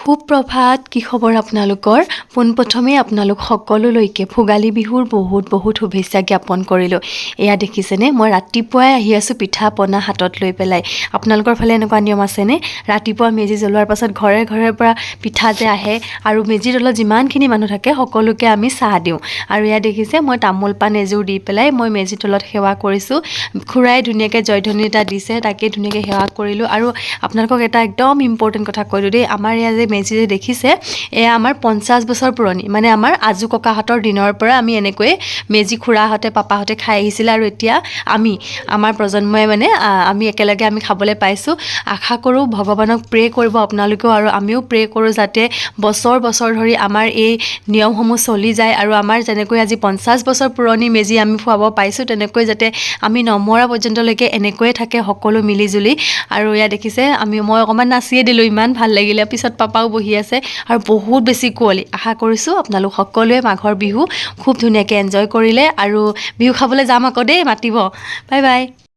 সুপ্ৰভাত কি খবৰ আপোনালোকৰ পোনপ্ৰথমে আপোনালোক সকলোলৈকে ভোগালী বিহুৰ বহুত শুভেচ্ছা জ্ঞাপন কৰিলোঁ এয়া দেখিছেনে মই ৰাতিপুৱাই আহি আছোঁ পিঠা পনা হাতত লৈ পেলাই আপোনালোকৰ ফালে এনেকুৱা নিয়ম আছেনে ৰাতিপুৱা মেজি জ্বলোৱাৰ পাছত ঘৰে পৰা পিঠা যে আহে আৰু মেজিৰ তলত যিমানখিনি মানুহ থাকে সকলোকে আমি চাহ দিওঁ আৰু এয়া দেখিছে মই তামোল পাণ এযোৰ দি পেলাই মই মেজিৰ তলত সেৱা কৰিছোঁ খুৰাই ধুনীয়াকৈ জয়ধ্বনি এটা দিছে তাকে ধুনীয়াকৈ সেৱা কৰিলোঁ আৰু আপোনালোকক এটা একদম ইম্পৰ্টেণ্ট কথা কৈছোঁ দেই আমাৰ এয়া যে মেজি যে দেখিছে এয়া আমাৰ 50 বছৰ পুৰণি মানে আমাৰ আজু ককাহঁতৰ দিনৰ পৰা আমি এনেকৈ মেজি খুৰাহঁতে পাপাহঁতে খাই আহিছিল আৰু এতিয়া আমাৰ প্ৰজন্মই মানে আমি একেলগে আমি খাবলৈ পাইছোঁ আশা কৰোঁ ভগৱানক প্ৰে কৰিব আপোনালোকেও আৰু আমিও প্ৰে কৰোঁ যাতে বছৰ ধৰি আমাৰ এই নিয়মসমূহ চলি যায় আৰু আমাৰ যেনেকৈ আজি 50 বছৰ পুৰণি মেজি আমি ফুৱাব পাইছোঁ তেনেকৈ যাতে আমি নমৰা পৰ্যন্তলৈকে এনেকৈয়ে থাকে সকলো মিলিজুলি আৰু এয়া দেখিছে মই অকণমান নাচিয়ে দিলোঁ ইমান ভাল লাগিলে পিছত পাপাও বহি আছে আৰু বহুত বেছি কুঁৱলী আশা কৰিছোঁ আপোনালোক সকলোৱে মাঘৰ বিহু খুব ধুনীয়াকৈ এনজয় কৰিলে আৰু বিহু খাবলৈ যাম আকৌ দেই মাতিব বাই বাই